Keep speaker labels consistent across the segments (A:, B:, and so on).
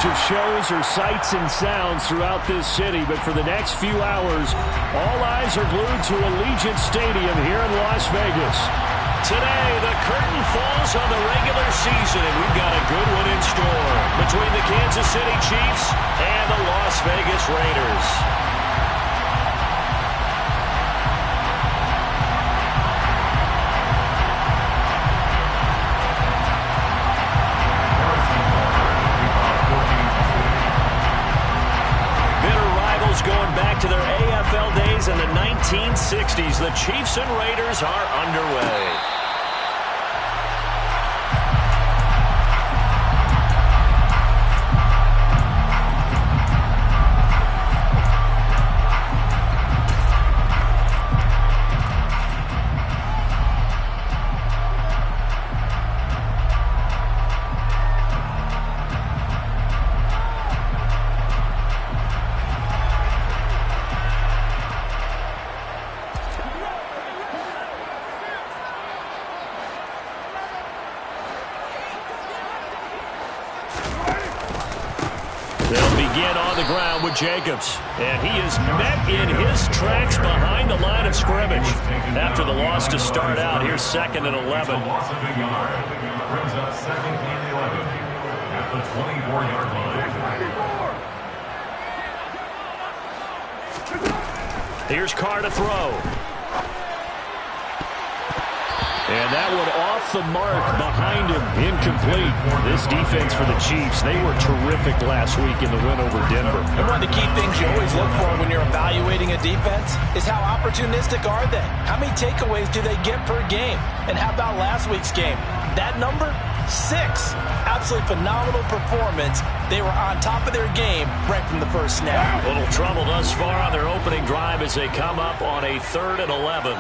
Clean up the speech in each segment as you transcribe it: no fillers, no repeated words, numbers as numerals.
A: Of shows or sights and sounds throughout this city, but for the next few hours, all eyes are glued to Allegiant Stadium here in Las Vegas.
B: Today, the curtain falls on the regular season, and we've got a good one in store between the Kansas City Chiefs and the Las Vegas Raiders. Going back to their AFL days in the 1960s, the Chiefs and Raiders are underway. They'll begin on the ground with Jacobs. And he is met in his tracks behind the line of scrimmage. After the loss to start out, here's 2nd and 11.
C: Loss of a yard. Brings up 2nd and 11 at the 24-yard line.
B: Here's Carr to throw. And that one off the mark behind him. Incomplete. This defense for the Chiefs, they were terrific last week in the win over Denver.
D: And one of the key things you always look for when you're evaluating a defense is how opportunistic are they? How many takeaways do they get per game? And how about last week's game? That number? 6. Absolutely phenomenal performance. They were on top of their game right from the first snap.
B: A little trouble thus far on their opening drive as they come up on a 3rd and 11.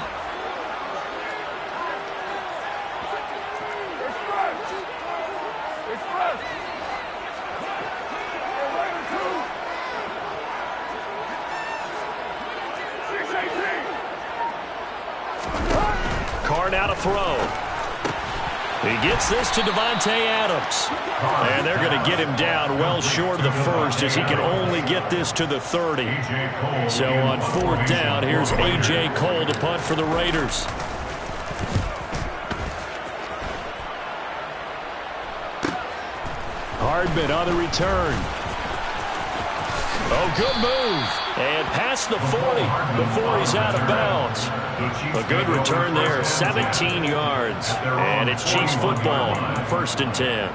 B: Carr now to throw. He gets this to Davante Adams. And they're going to get him down well short of the first as he can only get this to the 30. So on 4th down, here's A.J. Cole to punt for the Raiders.
A: Hardman on the return.
B: Oh, good move. And past the 40 before he's out of bounds. A good return there, 17 yards. And it's Chiefs football, 1st and 10.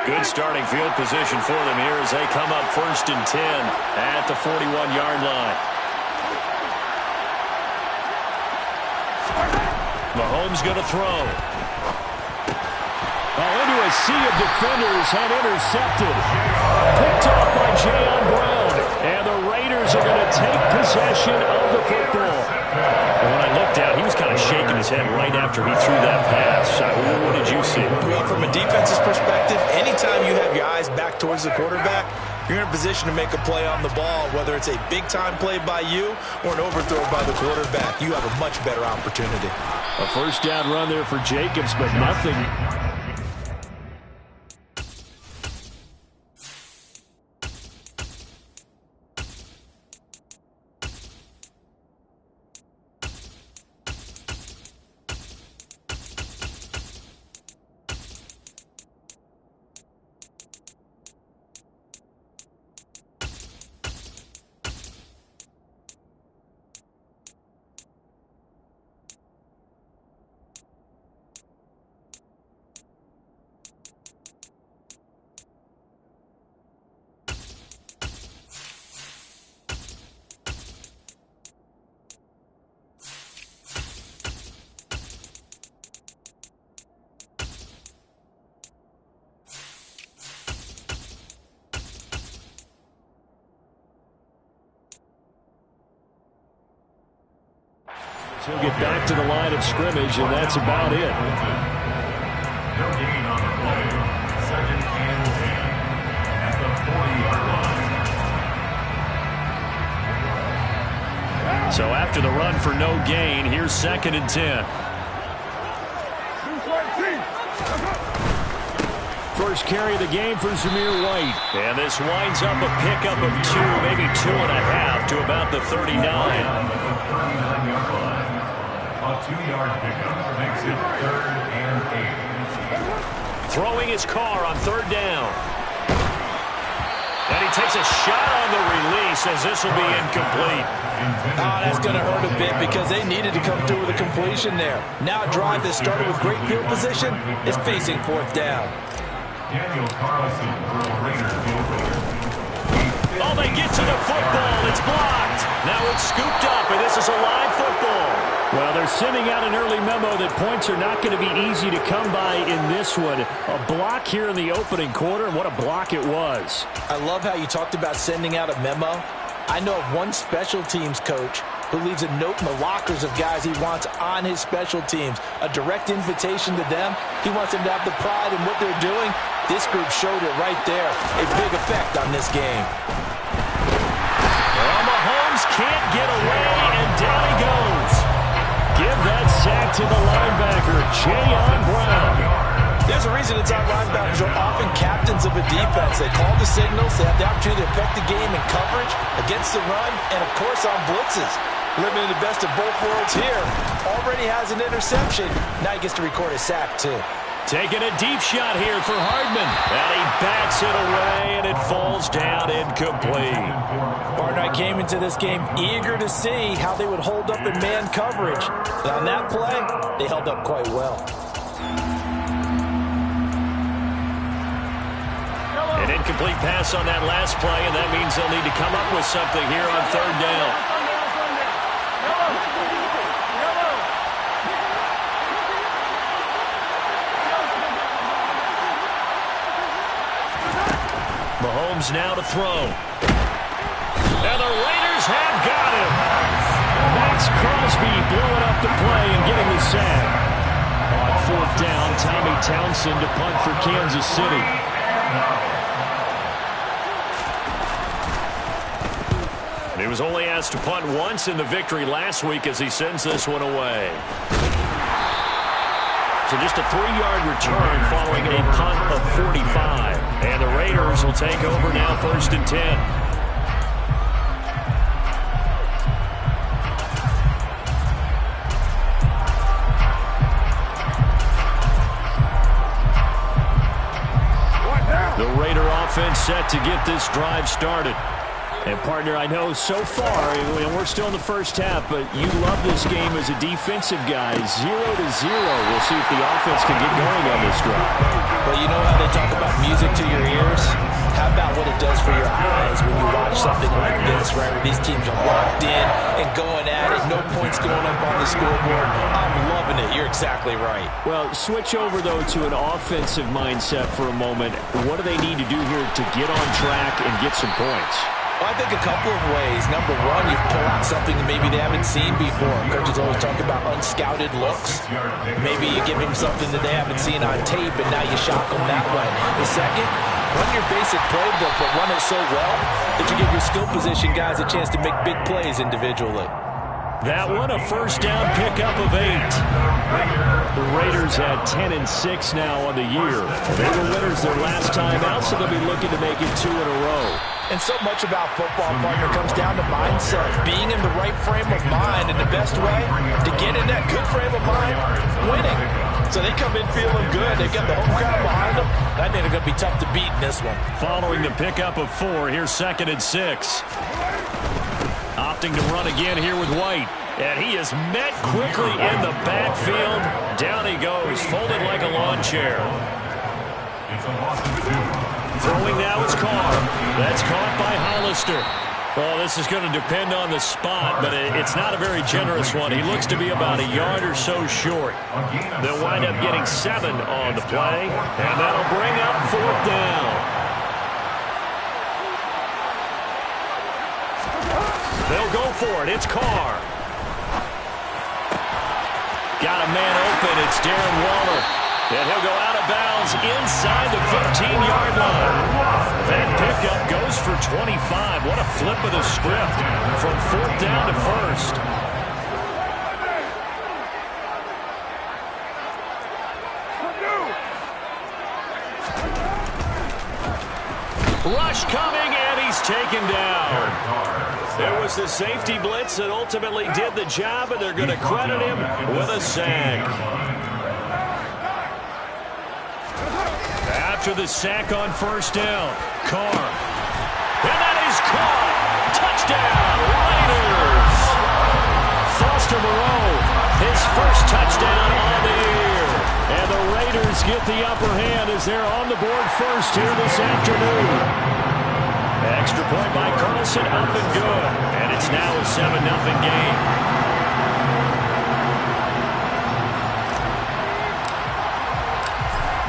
B: Good starting field position for them here as they come up 1st and 10 at the 41-yard line. Mahomes going to throw.
A: Into a sea of defenders and intercepted. Picked off by Jayon Brown. And the Raiders are going to take possession of the football.
B: And when I looked down, he was kind of shaking his head right after he threw that pass. What did you see?
D: Well, from a defense's perspective, anytime you have your eyes back towards the quarterback, you're in a position to make a play on the ball, whether it's a big-time play by you or an overthrow by the quarterback. You have a much better opportunity.
A: A 1st down run there for Jacobs, but nothing. He'll get back to the line of scrimmage, and that's about it.
C: No gain on the play. 2nd and 10 at the 40-yard line.
B: So after the run for no gain, here's 2nd and 10.
A: First carry of the game for Zamir White.
B: And this winds up a pickup of 2, maybe 2.5 to about the 39.
C: On the 39-yard line. A 2-yard pickup makes it 3rd and 8.
B: Throwing his car on 3rd down. And he takes a shot on the release as this will be incomplete.
D: That's going to hurt a bit because they needed to come through with a completion there. Now a drive that started with great field position is facing 4th down.
C: Daniel Carlson for the Raiders field goal.
B: Oh, they get to the football. It's blocked. Now it's scooped up, and this is a live football.
A: Well, they're sending out an early memo that points are not going to be easy to come by in this one. A block here in the opening quarter, and what a block it was.
D: I love how you talked about sending out a memo. I know of one special teams coach who leaves a note in the lockers of guys he wants on his special teams. A direct invitation to them. He wants them to have the pride in what they're doing. This group showed it right there. A big effect on this game.
B: Well, Mahomes can't get away, and down he goes.
A: Give that sack to the linebacker, Jayon Brown.
D: There's a reason inside linebackers are often captains of a defense. They call the signals. They have the opportunity to affect the game in coverage, against the run, and, of course, on blitzes. Living in the best of both worlds here. Already has an interception. Now he gets to record a sack, too.
B: Taking a deep shot here for Hardman. And he backs it away, and it falls down incomplete.
D: Barnard came into this game eager to see how they would hold up in man coverage. And on that play, they held up quite well.
B: An incomplete pass on that last play, and that means they'll need to come up with something here on 3rd down. Mahomes now to throw. And the Raiders have got him.
A: Max Crosby blowing up the play and getting the sack. On 4th down, Tommy Townsend to punt for Kansas City.
B: He was only asked to punt once in the victory last week as he sends this one away. So just a 3-yard return following a punt of 45. And the Raiders will take over now 1st and 10. The Raider offense set to get this drive started.
A: And, partner, I know so far, and we're still in the first half, but you love this game as a defensive guy. 0-0. We'll see if the offense can get going on this drive.
D: Well, you know how they talk about music to your ears? How about what it does for your eyes when you watch something like this, right, where these teams are locked in and going at it, no points going up on the scoreboard? I'm loving it. You're exactly right.
A: Well, switch over, though, to an offensive mindset for a moment. What do they need to do here to get on track and get some points?
D: Well, I think a couple of ways. Number one, you pull out something that maybe they haven't seen before. Coaches always talk about unscouted looks. Maybe you give them something that they haven't seen on tape, and now you shock them that way. The second, run your basic playbook, but run it so well that you give your skill position guys a chance to make big plays individually.
B: That one, a 1st down pickup of 8.
A: The Raiders had 10-6 now on the year. They were winners their last time out, so they'll be looking to make it 2 in a row.
D: And so much about football, partner, comes down to mindset. Being in the right frame of mind, and the best way to get in that good frame of mind, winning. So they come in feeling good. They've got the home crowd behind them. I think they're going to be tough to beat in this one.
B: Following the pickup of 4, here's 2nd and 6. Opting to run again here with White. And he is met quickly in the backfield. Down he goes, folded like a lawn chair.
C: It's a loss of 2.
B: Throwing now is Carr. That's caught by Hollister. Well, this is going to depend on the spot, but it's not a very generous one. He looks to be about a yard or so short. They'll wind up getting 7 on the play, and that'll bring up 4th down. They'll go for it. It's Carr. got a man open. It's Darren Waller. And he'll go out of bounds inside the 15-yard line. That pickup goes for 25. What a flip of the script from 4th down to 1st. Rush coming, and he's taken down. It was the safety blitz that ultimately did the job, and they're going to credit him with a sack. After the sack on 1st down, Carr. And that is caught. Touchdown, Raiders. Foster Moreau, his first touchdown on the year. And the Raiders get the upper hand as they're on the board first here this afternoon. Extra point by Carlson, up and good. And it's now a 7-0 game.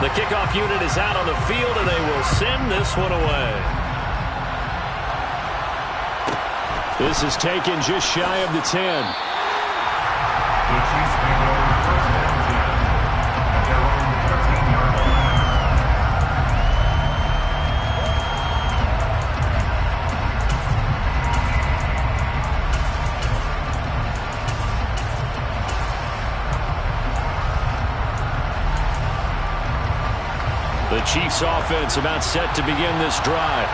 B: The kickoff unit is out on the field, and they will send this one away. This is taken just shy of the 10.
C: The Chiefs may go 1st and 10 at their own 13-yard line.
B: The Chiefs offense about set to begin this drive.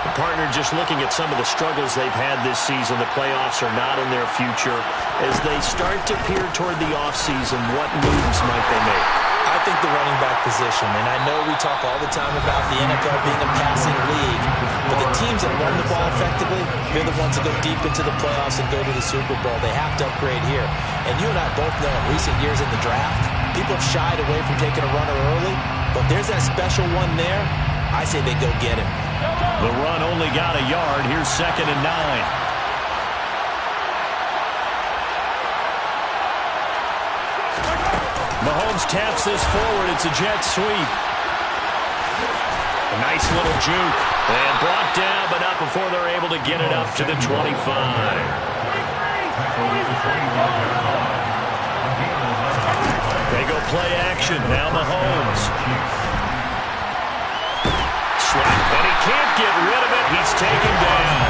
B: The partner just looking at some of the struggles they've had this season. The playoffs are not in their future. As they start to peer toward the offseason, what moves might they make?
D: I think the running back position, and I know we talk all the time about the NFL being a passing league, but the teams that run the ball effectively, they're the ones that go deep into the playoffs and go to the Super Bowl. They have to upgrade here. And you and I both know in recent years in the draft, people have shied away from taking a runner early, but if there's that special one there, I say they go get him.
B: The run only got a yard. Here's 2nd and 9. Mahomes taps this forward. It's a jet sweep. A nice little juke. And brought down, but not before they're able to get it up to the 25. They go play action. Now Mahomes. Slap, and he can't get rid of it. He's taken down.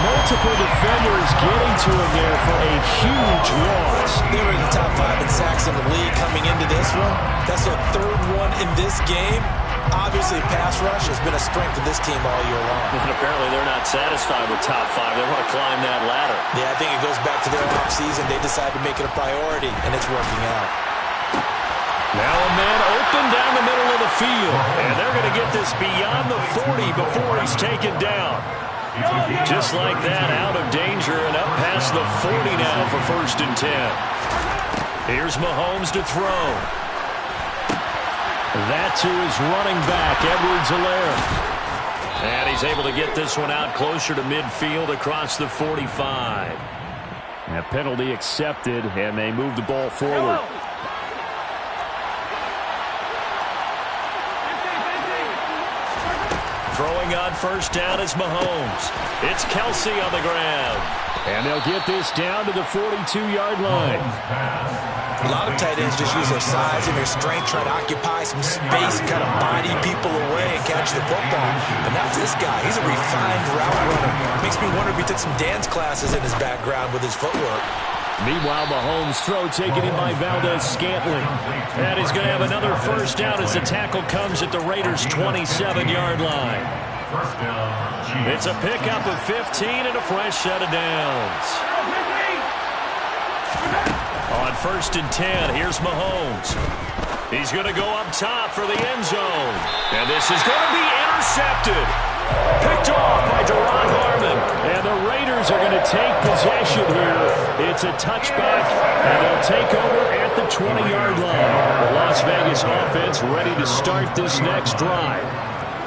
A: Multiple defenders getting to him there for a huge loss.
D: They were in the top 5 in sacks in the league coming into this one. That's their 3rd one in this game. Obviously, pass rush has been a strength of this team all year long.
B: And apparently they're not satisfied with top 5. They want to climb that ladder.
D: Yeah, I think it goes back to their offseason. They decided to make it a priority, and it's working out.
B: Now a man open down the middle of the field. And they're going to get this beyond the 40 before he's taken down. Just like that, out of danger and up past the 40 now for 1st and 10. Here's Mahomes to throw. That to his running back, Edwards-Helaire. And he's able to get this one out closer to midfield across the 45.
A: A penalty accepted, and they move the ball forward.
B: Throwing on 1st down is Mahomes. It's Kelsey on the ground.
A: And they'll get this down to the 42-yard line.
D: A lot of tight ends just use their size and their strength, try to occupy some space and kind of body people away and catch the football. But not this guy. He's a refined route runner. Makes me wonder if he took some dance classes in his background with his footwork.
A: Meanwhile, Mahomes' throw taken in by Valdez-Scantling.
B: And he's going to have another 1st down as the tackle comes at the Raiders' 27-yard line. It's a pickup of 15 and a fresh set of downs. On 1st and 10, here's Mahomes. He's going to go up top for the end zone. And this is going to be intercepted. Picked off by Duron Harmon.
A: And the Raiders are going to take possession here. It's a touchback, and they'll take over at the 20-yard line. The Las Vegas offense ready to start this next drive.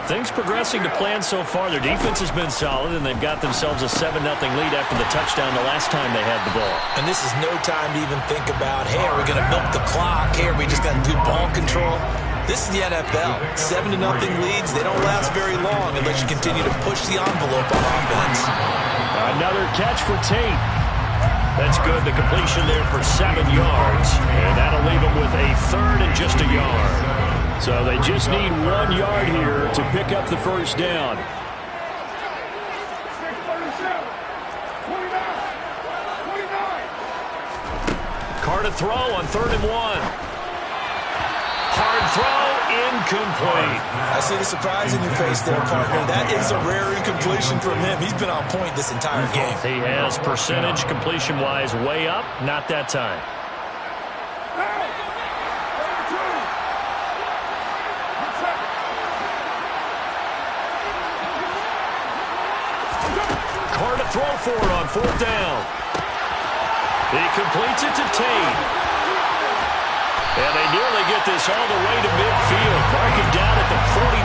B: Things progressing to plan so far. Their defense has been solid, and they've got themselves a 7-0 lead after the touchdown the last time they had the ball.
D: And this is no time to even think about, hey, are we going to milk the clock? Hey, are we just going to do ball control? This is the NFL. 7-0 leads, they don't last very long unless you continue to push the envelope on offense.
A: Another catch for Tate.
B: That's good. The completion there for 7 yards. And that'll leave them with a third and just a yard.
A: So they just need 1 yard here to pick up the first down.
B: Carr to throw on 3rd and 1. Hard throw, incomplete.
D: I see the surprise in your face there, partner. That is a rare incompletion from him. He's been on point this entire game.
B: He has percentage completion-wise way up. Not that time. Carr to throw for it on 4th down. He completes it to Tate. And they nearly get this all the way to midfield. Mark it down at the 49.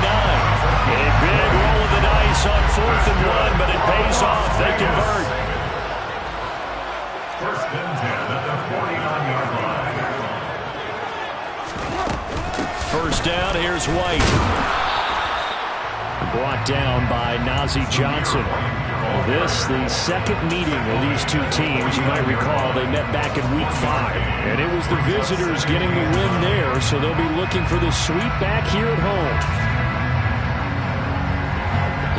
B: A big roll of the dice on 4th and 1, but it pays off. They convert.
C: 1st and 10 at the 49-yard line.
A: First down, here's White. Brought down by Nazeeh Johnson. This, the second meeting of these two teams. You might recall they met back in Week 5. And it was the visitors getting the win there, so they'll be looking for the sweep back here at home.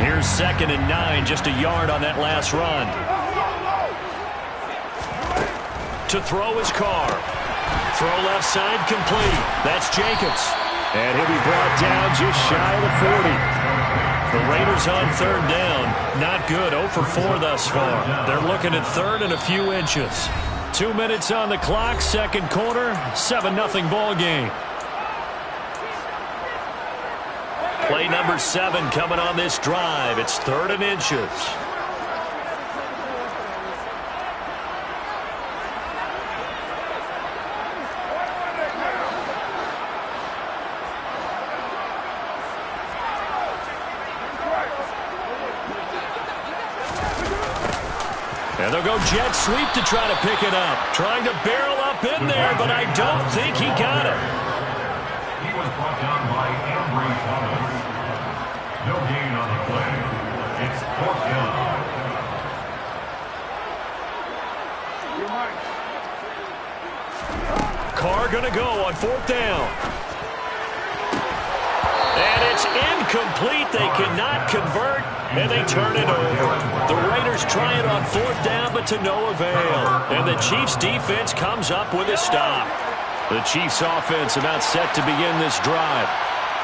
B: Here's 2nd and 9, just a yard on that last run. To throw is Carr. Throw left side complete. That's Jacobs.
A: And he'll be brought down just shy of the 40.
B: The Raiders on 3rd down. Not good. 0 for 4 thus far. They're looking at 3rd and a few inches.
A: 2 minutes on the clock. Second quarter. 7-0 ball game.
B: Play number 7 coming on this drive. It's 3rd and inches. And they'll go jet sweep to try to pick it up. Trying to barrel up in there, but I don't think he got it.
C: He was brought down by Ambry Thomas. No gain on the play. It's 4th down.
B: Carr going to go on 4th down. And it's incomplete. They cannot convert, and they turn it over. The Raiders try it on 4th down, but to no avail. And the Chiefs' defense comes up with a stop.
A: The Chiefs' offense about set to begin this drive.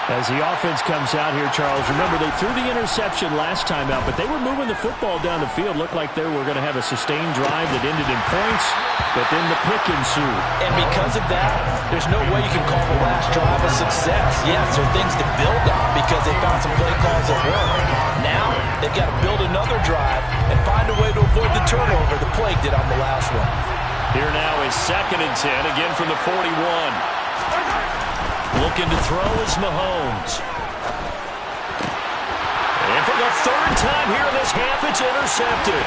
A: As the offense comes out here, Charles, remember they threw the interception last time out, but they were moving the football down the field. Looked like they were going to have a sustained drive that ended in points, but then the pick ensued.
D: And because of that, there's no way you can call the last drive a success. Yes, there are things to build on because they found some play calls that work. Now, they've got to build another drive and find a way to avoid the turnover the plague did on the last one.
B: Here now is 2nd and 10, again from the 41. Looking to throw is Mahomes. And for the 3rd time here in this half, it's intercepted.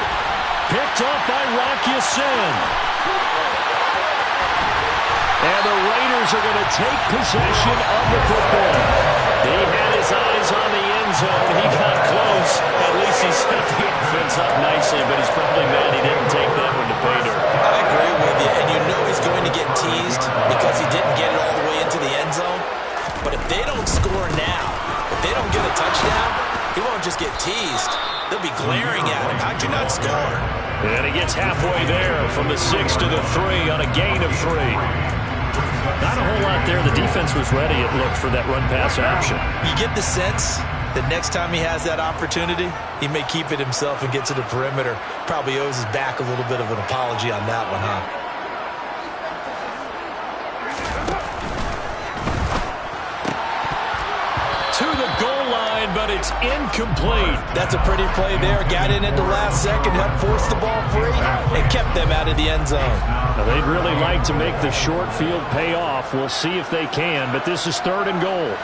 B: Picked up by Rock Ya-Sin.
A: And the Raiders are going to take possession of the football.
B: He had his eyes on the end zone. He got close. At least he set the offense up nicely, but he's probably mad he didn't take that one to pay dirt.
D: I agree with you, and you know he's going to get teased because he didn't get it all the way into the end zone. But if they don't score now, if they don't get a touchdown, he won't just get teased. They'll be glaring at him. How'd you not score?
B: And he gets halfway there from the 6 to the 3 on a gain of 3.
A: Not a whole lot there. The defense was ready, it looked, for that run-pass option.
D: You get the sense that next time he has that opportunity, he may keep it himself and get to the perimeter. Probably owes his back a little bit of an apology on that one, huh?
B: To the goal line, but it's incomplete.
D: That's a pretty play there. Got in at the last second, helped force the ball free, and kept them out of the end zone.
A: Now, they'd really like to make the short field pay off. We'll see if they can, but this is 3rd and goal.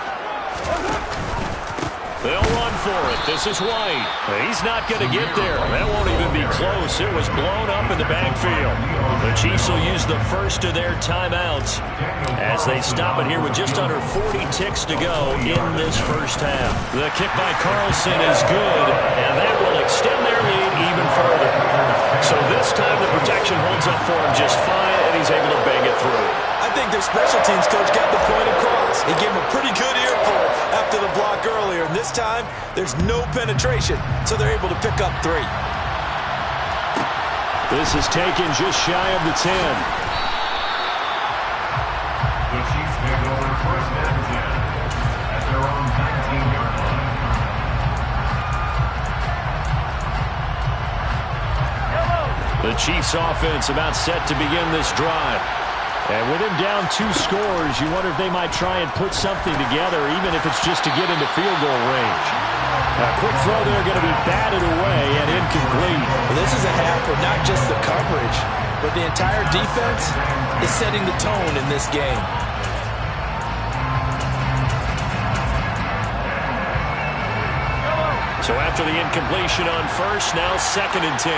B: They'll run for it. This is White. He's not going to get there. That won't even be close. It was blown up in the backfield. The Chiefs will use the first of their timeouts as they stop it here with just under 40 ticks to go in this first half. The kick by Carlson is good, and that will extend their lead even further. So this time the protection protection holds up for him just fine, and he's able to bang it through.
D: I think their special teams coach got the point across. He gave him a pretty good earful after the block earlier, and this time there's no penetration, so they're able to pick up 3.
A: This is taken just shy of the 10.
C: The Chiefs take over first and 10 at their own 19-yard line.
A: The Chiefs offense about set to begin this drive. And with him down 2 scores, you wonder if they might try and put something together, even if it's just to get into field goal range. A quick throw there going to be batted away and incomplete.
D: Well, this is a half where not just the coverage, but the entire defense is setting the tone in this game.
B: So after the incompletion on first, now 2nd and 10.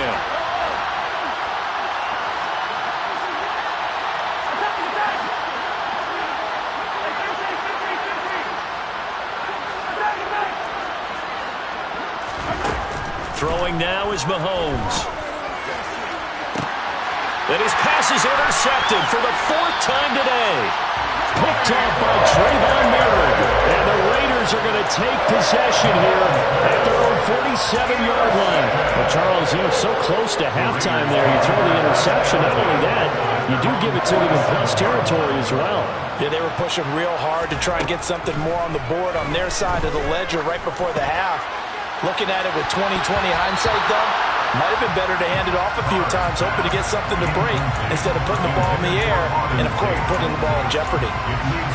B: Throwing now is Mahomes. And his pass is intercepted for the 4th time today.
A: Picked off by Trayvon Merrick. And the Raiders are going to take possession here at their own 47-yard line. Well, Charles, so close to halftime there. You throw the interception. Not only that, you do give it to them in plus territory as well.
D: Yeah, they were pushing real hard to try and get something more on the board on their side of the ledger right before the half. Looking at it with 20/20 hindsight, though, might have been better to hand it off a few times, hoping to get something to break instead of putting the ball in the air and, of course, putting the ball in jeopardy.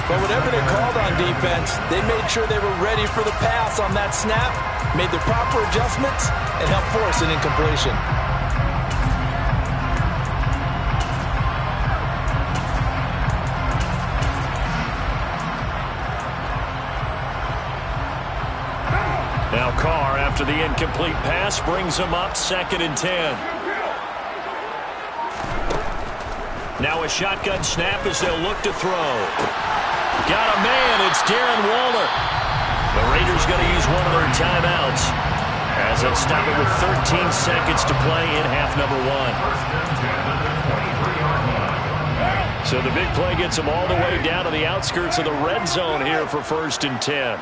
D: But whatever they called on defense, they made sure they were ready for the pass on that snap, made the proper adjustments, and helped force an incompletion.
B: Now Carr, after the incomplete pass, brings him up 2nd and 10. Now a shotgun snap as they'll look to throw. Got a man, it's Darren Waller. The Raiders going to use one of their timeouts as they'll stop it with 13 seconds to play in half number 1. So the big play gets them all the way down to the outskirts of the red zone here for 1st and 10.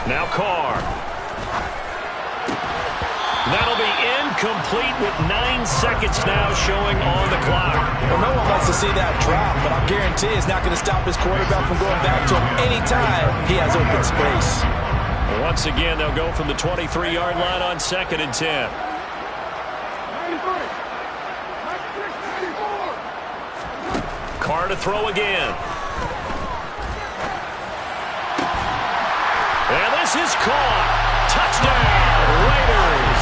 B: Now Carr. That'll be incomplete with 9 seconds now showing on the clock.
D: Well, no one wants to see that drop, but I'll guarantee it's not going to stop his quarterback from going back to him anytime he has open space.
B: Once again, they'll go from the 23-yard line on 2nd and 10. Carr to throw again. And this is caught. Touchdown, Raiders.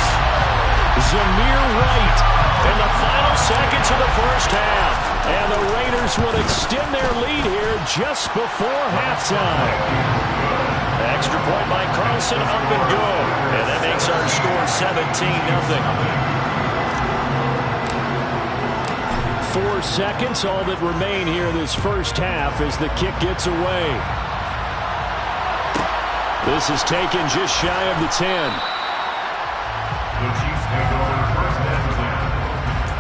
A: Zamir White
B: in the final seconds of the first half.
A: And the Raiders will extend their lead here just before halftime.
B: Extra point by Carlson, up and good. And that makes our score 17-0.
A: 4 seconds, all that remain here this first half as the kick gets away. This is taken just shy of the 10.
C: The Chiefs take over first and 10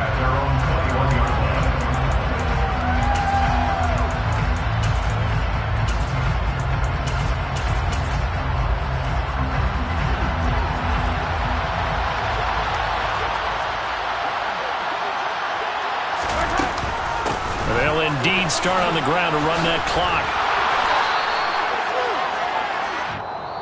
C: at their own 21-yard line.
B: They'll indeed start on the ground to run that clock.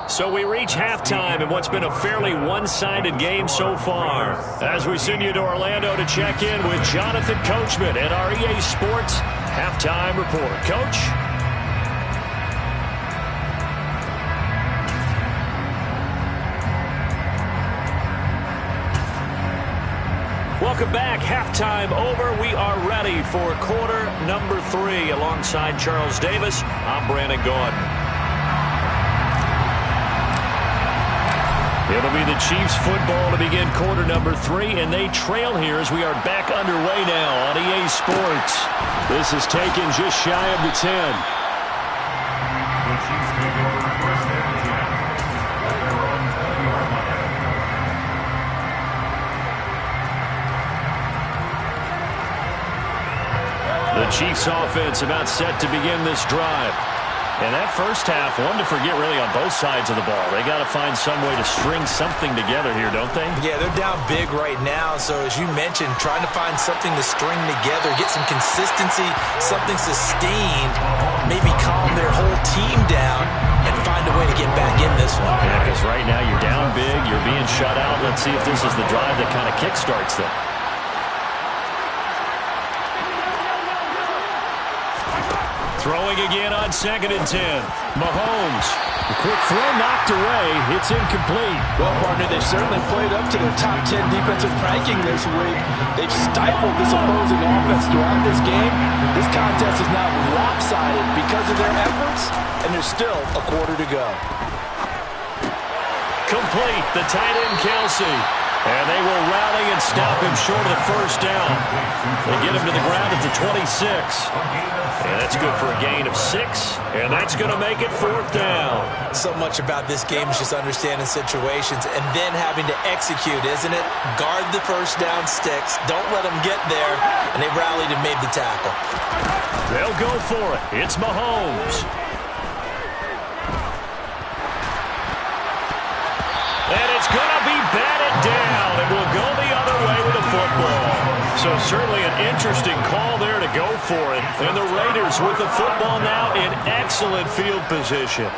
B: So we reach halftime in what's been a fairly one-sided game so far. As we send you to Orlando to check in with Jonathan Coachman at our EA Sports Halftime Report. Coach? Welcome back. Halftime over. We are ready for quarter number 3. Alongside Charles Davis, I'm Brandon Gaudin. It'll be the Chiefs football to begin quarter number 3, and they trail here as we are back underway now on EA Sports.
A: This is taken just shy of the 10.
C: The Chiefs take over first and
A: The Chiefs offense about set to begin this drive. And that first half, one to forget really on both sides of the ball. They got to find some way to string something together here, don't they?
D: Yeah, they're down big right now. So as you mentioned, trying to find something to string together, get some consistency, something sustained, maybe calm their whole team down and find a way to get back in this one.
A: Yeah, because right now you're down big, you're being shut out. Let's see if this is the drive that kind of kickstarts them. Throwing again on 2nd and 10. Mahomes. The quick throw knocked away. It's incomplete.
D: Well, partner, they've certainly played up to their top 10 defensive ranking this week. They've stifled this opposing offense throughout this game. This contest is now lopsided because of their efforts, and there's still a quarter to go.
A: Complete. The tight end, Kelsey. And they will rally and stop him short of the first down. They get him to the ground at the 26. And that's good for a gain of 6. And that's going to make it 4th down.
D: So much about this game is just understanding situations and then having to execute, isn't it? Guard the first down sticks. Don't let them get there. And they rallied and made the tackle.
A: They'll go for it. It's Mahomes. And it's going to be batted down, and we'll go the other way with the football. So certainly an interesting call there to go for it. And the Raiders with the football now in excellent field position.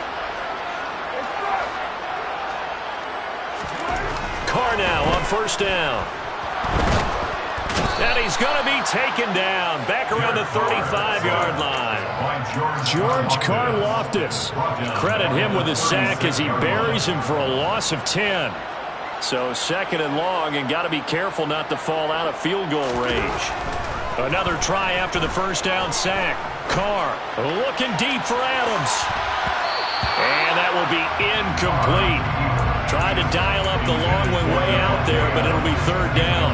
A: Carr now on 1st down. And he's going to be taken down back around the 35-yard line. George Karlaftis. Credit him with a sack as he buries him for a loss of 10. So 2nd and long, and got to be careful not to fall out of field goal range. Another try after the first down sack. Carr looking deep for Adams. And that will be incomplete. Tried to dial up the long way out there, but it'll be 3rd down.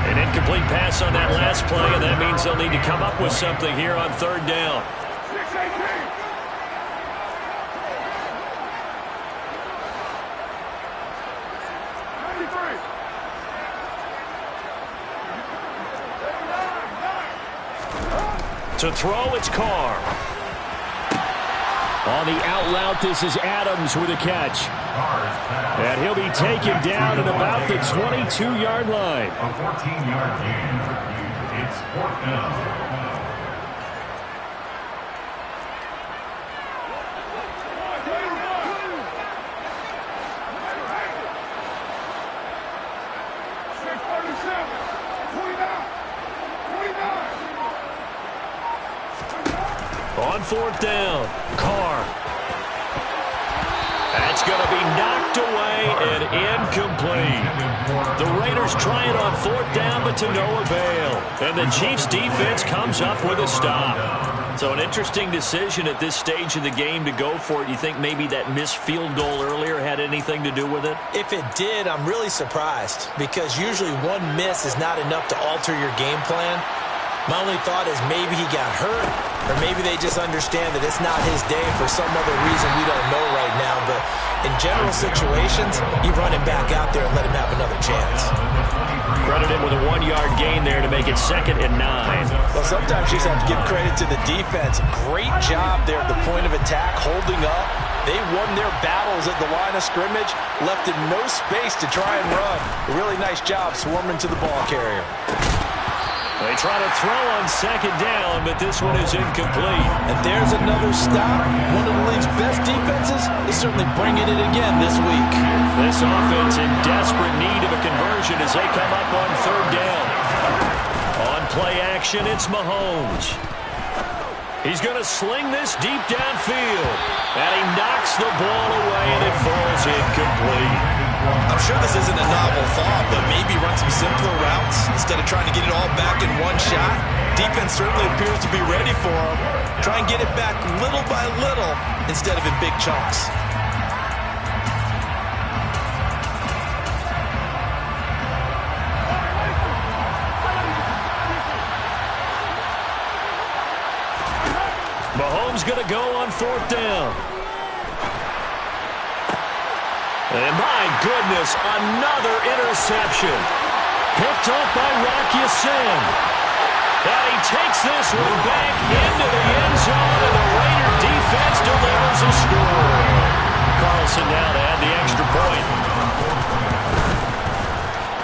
A: An incomplete pass on that last play, and that means they'll need to come up with something here on 3rd down. To throw, it's Carr. On the out route, this is Adams with a catch. And he'll be taken down at about the 22-yard line.
C: A 14-yard gain. It's 4th down.
A: On 4th down, Carr. That's going to be knocked away and incomplete. The Raiders try it on 4th down, but to no avail. And the Chiefs' defense comes up with a stop. So an interesting decision at this stage of the game to go for it. You think maybe that missed field goal earlier had anything to do with it?
D: If it did, I'm really surprised, because usually one miss is not enough to alter your game plan. My only thought is maybe he got hurt, or maybe they just understand that it's not his day for some other reason we don't know right now. But in general situations, you run him back out there and let him have another chance.
A: Credit him with a 1-yard gain there to make it 2nd and 9.
D: Well, sometimes you just have to give credit to the defense. Great job there at the point of attack, holding up. They won their battles at the line of scrimmage, left in no space to try and run. A really nice job swarming to the ball carrier.
A: They try to throw on 2nd down, but this one is incomplete.
D: And there's another stop. One of the league's best defenses is certainly bringing it again this week.
A: This offense in desperate need of a conversion as they come up on 3rd down. On play action, it's Mahomes. He's going to sling this deep downfield. And he knocks the ball away, and it falls incomplete.
D: I'm sure this isn't a novel thought, but maybe run some simpler routes instead of trying to get it all back in one shot. Defense certainly appears to be ready for him. Try and get it back little by little instead of in big chunks.
A: Mahomes going to go on 4th down. And my goodness, another interception. Picked up by Rock Ya-Sin.
B: And he takes this one back into the end zone, and the Raider defense delivers a score. Carlson now to add the extra point.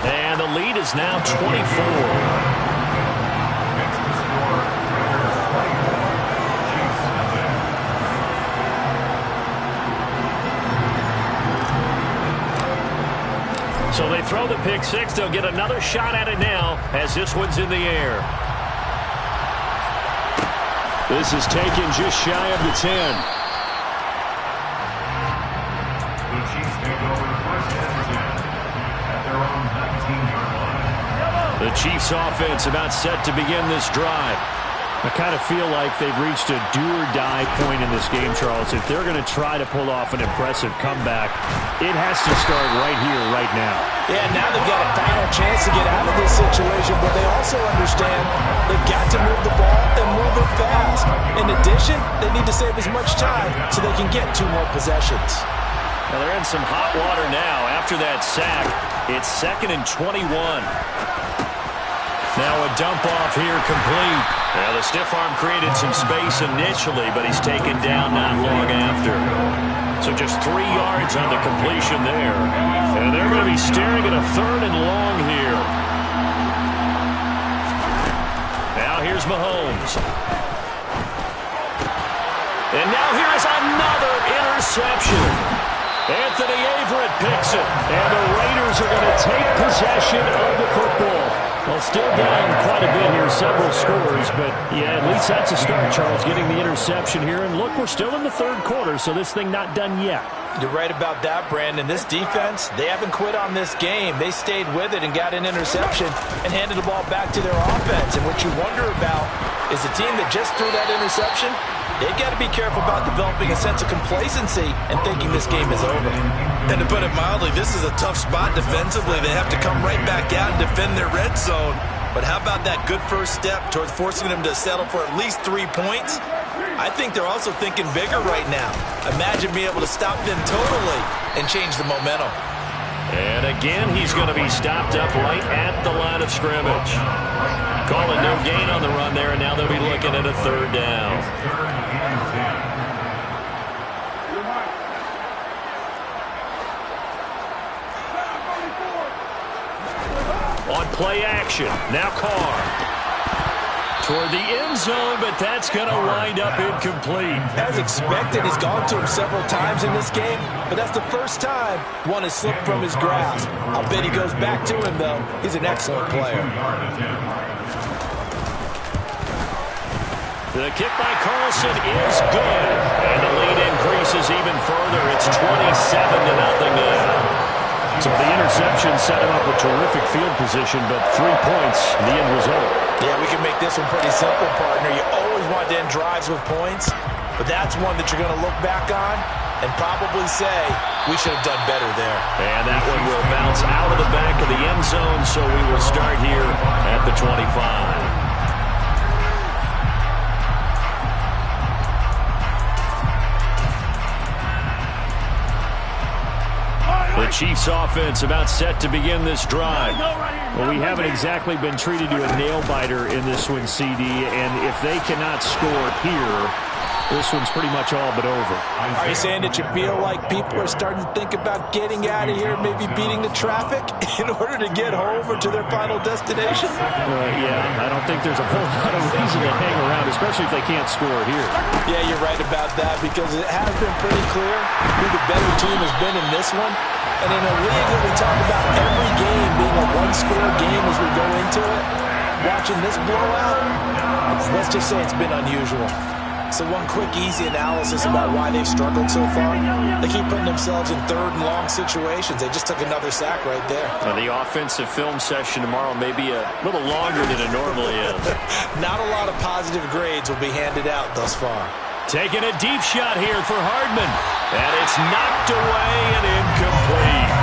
B: And the lead is now 24. So they throw the pick six. They'll get another shot at it now as this one's in the air.
A: This is taken just shy of the 10.
C: The Chiefs take over the first and 10 at their own 19-yard line.
B: The Chiefs offense about set to begin this drive.
A: I kind of feel like they've reached a do-or-die point in this game, Charles. If they're going to try to pull off an impressive comeback, it has to start right here, right now.
D: Yeah, now they've got a final chance to get out of this situation, but they also understand they've got to move the ball and move it fast. In addition, they need to save as much time so they can get 2 more possessions.
B: Well, they're in some hot water now. After that sack, it's 2nd and 21. Now a dump off here complete. Well, the stiff arm created some space initially, but he's taken down not long after. So just 3 yards on the completion there. And they're going to be staring at a 3rd and long here. Now here's Mahomes. And now here's another interception. Anthony Averett picks it. And the Raiders are going to take possession of the football. Well, still down quite a bit here, several scores, but yeah, at least that's a start, Charles, getting the interception here. And look, we're still in the 3rd quarter, so this thing not done yet.
D: You're right about that, Brandon. This defense, they haven't quit on this game. They stayed with it and got an interception and handed the ball back to their offense. And what you wonder about is the team that just threw that interception, they've got to be careful about developing a sense of complacency and thinking this game is over.
E: And to put it mildly, this is a tough spot defensively. They have to come right back out and defend their red zone. But how about that good first step towards forcing them to settle for at least 3 points? I think they're also thinking bigger right now. Imagine being able to stop them totally and change the momentum.
B: And again, he's going to be stopped up right at the line of scrimmage. Calling no gain on the run there, and now they'll be looking at a 3rd down. On play action, now Carr. Toward the end zone, but that's going to wind up incomplete.
D: As expected, he's gone to him several times in this game, but that's the first time one has slipped from his grasp. I'll bet he goes back to him, though. He's an excellent player.
B: The kick by Carlson is good, and the lead increases even further. It's 27-0 now.
A: So the interception set him up with terrific field position, but 3 points, the end result.
D: Yeah, we can make this one pretty simple, partner. You always want to end drives with points, but that's one that you're going to look back on and probably say, we should have done better there.
B: And that one will bounce out of the back of the end zone, so we will start here at the 25. The Chiefs offense about set to begin this drive.
A: Well, we haven't exactly been treated to a nail-biter in this one, CD, and if they cannot score here, this one's pretty much all but over.
D: Are you saying that you feel like people are starting to think about getting out of here, maybe beating the traffic in order to get home or to their final destination?
A: Yeah, I don't think there's a whole lot of reason to hang around, especially if they can't score here.
D: Yeah, you're right about that because it has been pretty clear who the better team has been in this one. And in a league that we talk about every game being a one-score game as we go into it, watching this blowout, let's just say it's been unusual. So one quick, easy analysis about why they've struggled so far. They keep putting themselves in 3rd and long situations. They just took another sack right there.
B: And the offensive film session tomorrow may be a little longer than it normally is.
D: Not a lot of positive grades will be handed out thus far.
B: Taking a deep shot here for Hardman. And it's knocked away and incomplete.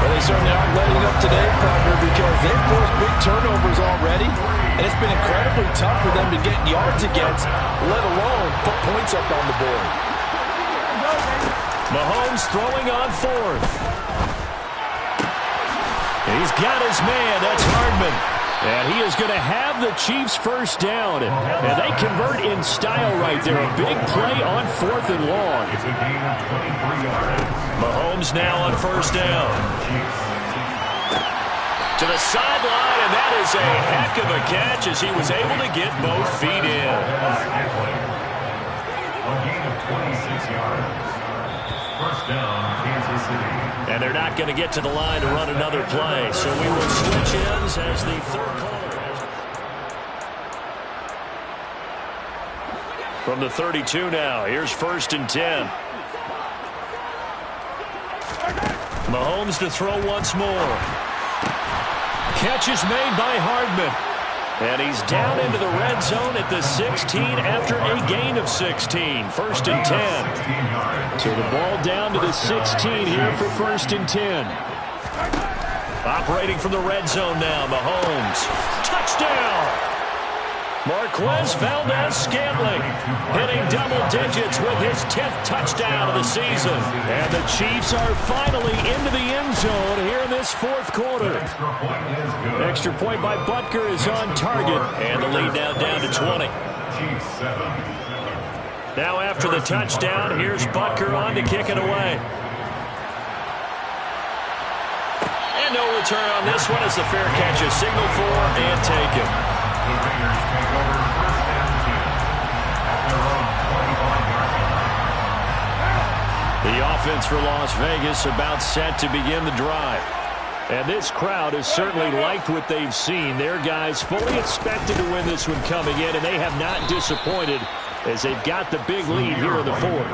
D: Well, they certainly aren't letting up today, partner, because they've forced big turnovers already. And it's been incredibly tough for them to get yards against, let alone put points up on the board.
B: Mahomes throwing on 4th. He's got his man. That's Hardman.
A: And he is going to have the Chiefs first down. And they convert in style right there. A big play on 4th and long.
C: It's a gain of 23 yards.
B: Mahomes now on first down. To the sideline, and that is a heck of a catch as he was able to get both feet in.
C: A gain of 26 yards. First down, Kansas City.
B: And they're not going to get to the line to run another play, so we will switch ends as the third quarter. From the 32 now, here's 1st and 10. Mahomes to throw once more. Catch is made by Hardman. And he's down into the red zone at the 16 after a gain of 16. 1st and 10. So the ball down to the 16 here for 1st and 10. Operating from the red zone now, Mahomes. Touchdown! Marquez Valdes-Scantling hitting double digits with his 10th touchdown of the season. And the Chiefs are finally into the end zone here in this 4th quarter. Extra point by Butker is on target. And the lead now down to 20. Now after the touchdown, here's Butker on to kick it away. And no return on this one as the fair catch is signaled for and taken.
C: The Raiders take over 1st and 10 at their own 25-yard line.
B: The offense for Las Vegas about set to begin the drive. And this crowd has certainly liked what they've seen. Their guys fully expected to win this one coming in, and they have not disappointed as they've got the big lead here in the 4th.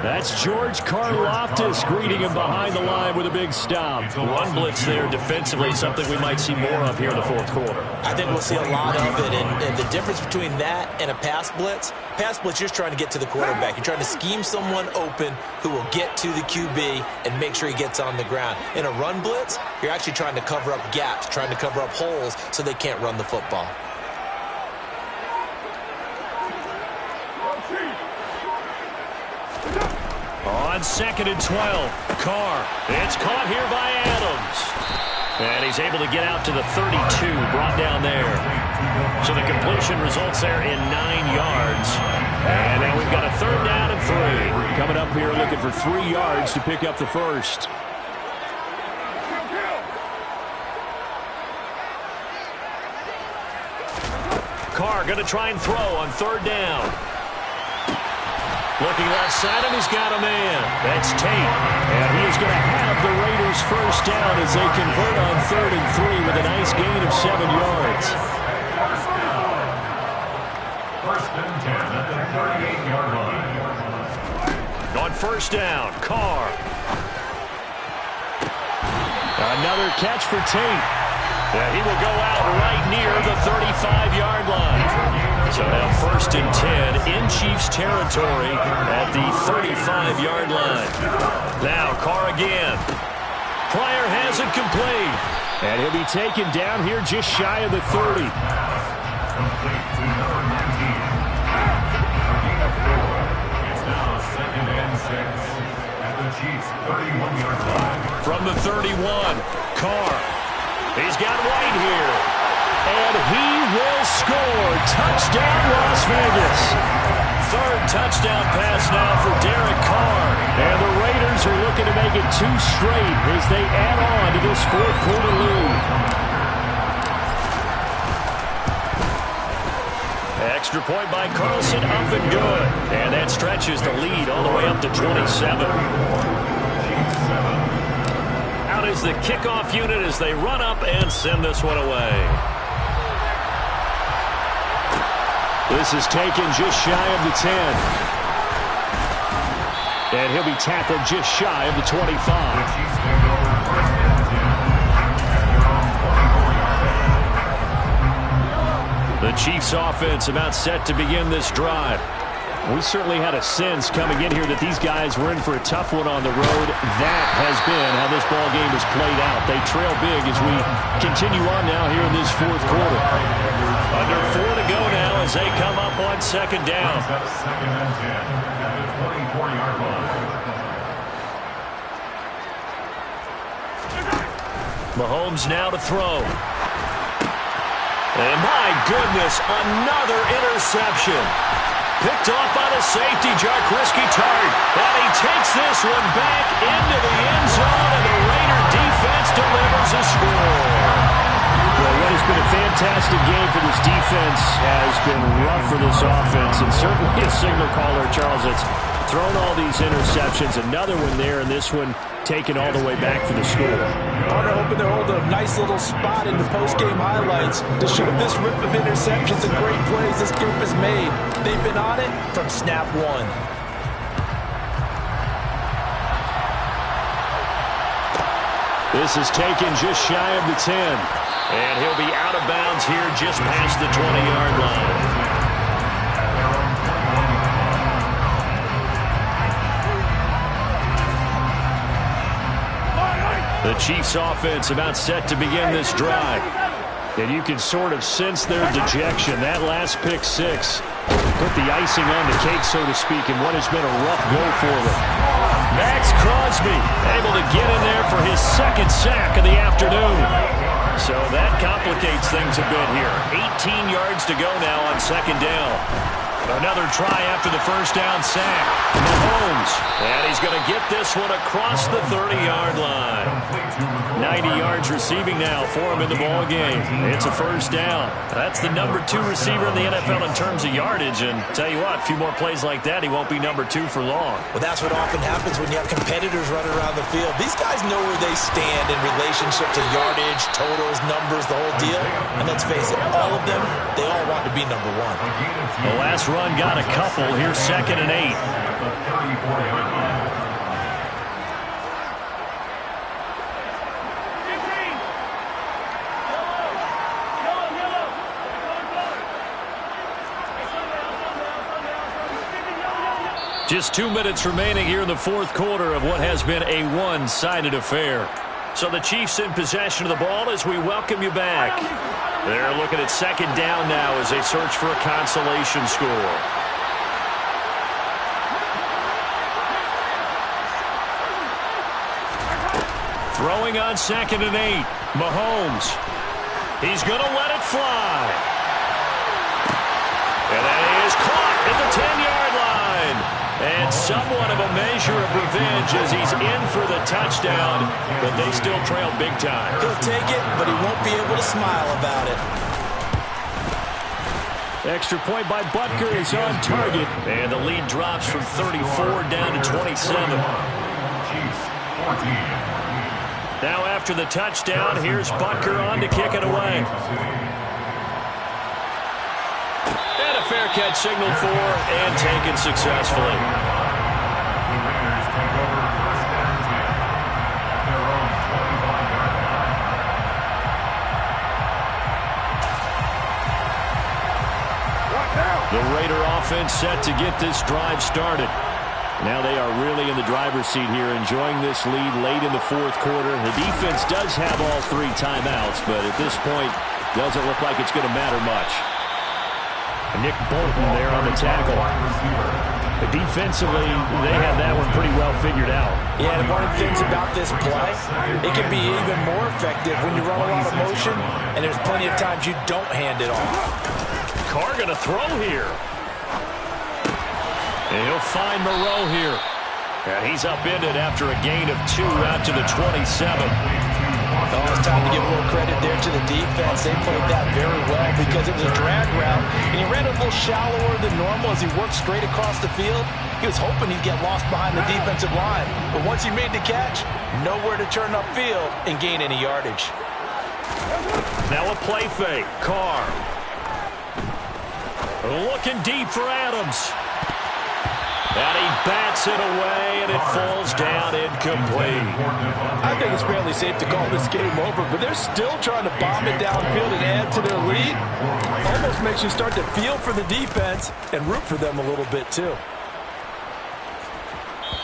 B: That's George Karlaftis greeting him behind the line with a big stop. One blitz there defensively, something we might see more of here in the 4th quarter.
D: I think we'll see a lot of it, and the difference between that and a pass blitz, you're just trying to get to the quarterback. You're trying to scheme someone open who will get to the QB and make sure he gets on the ground. In a run blitz, you're actually trying to cover up gaps, trying to cover up holes so they can't run the football.
B: On 2nd and 12, Carr. It's caught here by Adams. And he's able to get out to the 32, brought down there. So the completion results there in 9 yards. And now we've got a 3rd down and 3.
A: Coming up here looking for 3 yards to pick up the first.
B: Carr going to try and throw on 3rd down. Looking left side, and he's got a man. That's Tate.
A: And he is going to have the Raiders first down as they convert on 3rd and 3 with a nice gain of 7 yards.
C: First and 10 at the 38-yard line.
B: On 1st down, Carr.
A: Another catch for Tate.
B: Yeah, he will go out right near the 35-yard line. So now 1st and 10 in Chiefs territory at the 35-yard line. Now Carr again. Pryor has it complete.
A: And he'll be taken down here just shy of the 30.
C: Complete to number 19. Gain of 4. It's now 2nd and 6 at the Chiefs' 31-yard line.
B: From the 31, Carr. He's got White here.
A: And he will score. Touchdown, Las Vegas.
B: 3rd touchdown pass now for Derek Carr.
A: And the Raiders are looking to make it 2 straight as they add on to this 4th quarter lead.
B: Extra point by Carlson, up and good. And that stretches the lead all the way up to 27. Out is the kickoff unit as they run up and send this one away.
A: This is taken just shy of the 10. And he'll be tackled just shy of the 25.
C: The Chiefs take over 1st and 10 at their own 24-yard line.
B: The Chiefs offense about set to begin this drive.
A: We certainly had a sense coming in here that these guys were in for a tough one on the road. That has been how this ball game has played out. They trail big as we continue on now here in this 4th quarter.
B: Under 4 to go now as they come up on 2nd down.
C: 2nd and 10 at the 24-yard line.
B: Mahomes now to throw. And my goodness, another interception. Picked off by the safety, Jaquiski Tartt. And he takes this one back into the end zone, and the Raider defense delivers a score.
A: Well, what has been a fantastic game for this defense has been rough for this offense, and certainly a signal caller, Charles, that's thrown all these interceptions. Another one there, and this one taken all the way back for the score.
D: Partner hoping to hold a nice little spot in the post-game highlights to show this rip of interceptions and great plays this group has made. They've been on it from snap one.
B: This is taken just shy of the 10. And he'll be out of bounds here just past the 20-yard line. The Chiefs offense about set to begin this drive. And you can sort of sense their dejection. That last pick six put the icing on the cake, so to speak, in what has been a rough go for them. Maxx Crosby able to get in there for his second sack of the afternoon. So that complicates things a bit here. 18 yards to go now on second down. Another try after the first down sack. Mahomes. And he's going to get this one across the 30-yard line. 90 yards receiving now for him in the ball game. It's a first down. That's the number 2 receiver in the NFL in terms of yardage. And tell you what, a few more plays like that, he won't be number 2 for long.
D: Well, that's what often happens when you have competitors running around the field. These guys know where they stand in relationship to yardage, totals, numbers, the whole deal. And let's face it, all of them, they all want to be number 1.
B: The last run got a couple. Here's 2nd and 8. Just 2 minutes remaining here in the fourth quarter of what has been a one-sided affair. So the Chiefs in possession of the ball as we welcome you back. They're looking at second down now as they search for a consolation score. Throwing on 2nd and 8. Mahomes. He's going to let it fly. And that is caught at the 10-yard line. And somewhat of a measure of revenge as he's in for the touchdown, but they still trail big time.
D: He'll take it, but he won't be able to smile about it.
A: Extra point by Butker is on target.
B: And the lead drops from 34 down to 27. Now after the touchdown, here's Butker on to kick it away. And a fair catch signaled for and taken successfully. The Raider offense set to get this drive started. Now they are really in the driver's seat here, enjoying this lead late in the fourth quarter. The defense does have all 3 timeouts, but at this point, doesn't look like it's going to matter much. Nick Bolton there on the tackle. Defensively, they have that one pretty well figured out.
D: Yeah, and one of the things about this play, it can be even more effective when you run a lot of motion, and there's plenty of times you don't hand it off.
B: Carr going to throw here. And he'll find Moreau here. And he's upended after a gain of 2 out to the 27.
D: Oh, it's time to give a little credit there to the defense. They played that very well because it was a drag route, and he ran a little shallower than normal as he worked straight across the field. He was hoping he'd get lost behind the defensive line, but once he made the catch, nowhere to turn upfield and gain any yardage.
B: Now a play fake. Carr. Looking deep for Adams. And he bats it away, and it falls down incomplete.
D: I think it's fairly safe to call this game over, but they're still trying to bomb it downfield and add to their lead. Almost makes you start to feel for the defense and root for them a little bit, too.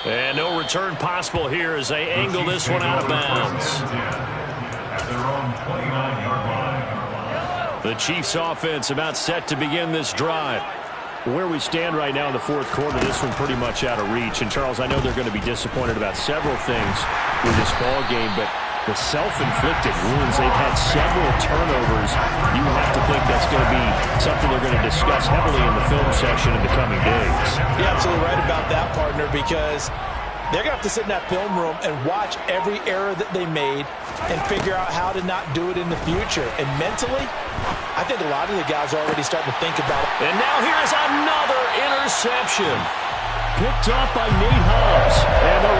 B: And no return possible here as they angle this one out of bounds.
C: At their own 29-yard line.
B: The Chiefs offense about set to begin this drive.
A: Where we stand right now in the fourth quarter, this one pretty much out of reach. And, Charles, I know they're going to be disappointed about several things with this ball game, but The self-inflicted wounds. They've had several turnovers. You have to think that's going to be something they're going to discuss heavily in the film session in the coming days.
D: You're absolutely right about that, partner, because they're going to have to sit in that film room and watch every error that they made and figure out how to not do it in the future. And mentally, I think a lot of the guys are already starting to think about it.
A: And now here's another interception. Picked off by Nate Hobbs. And the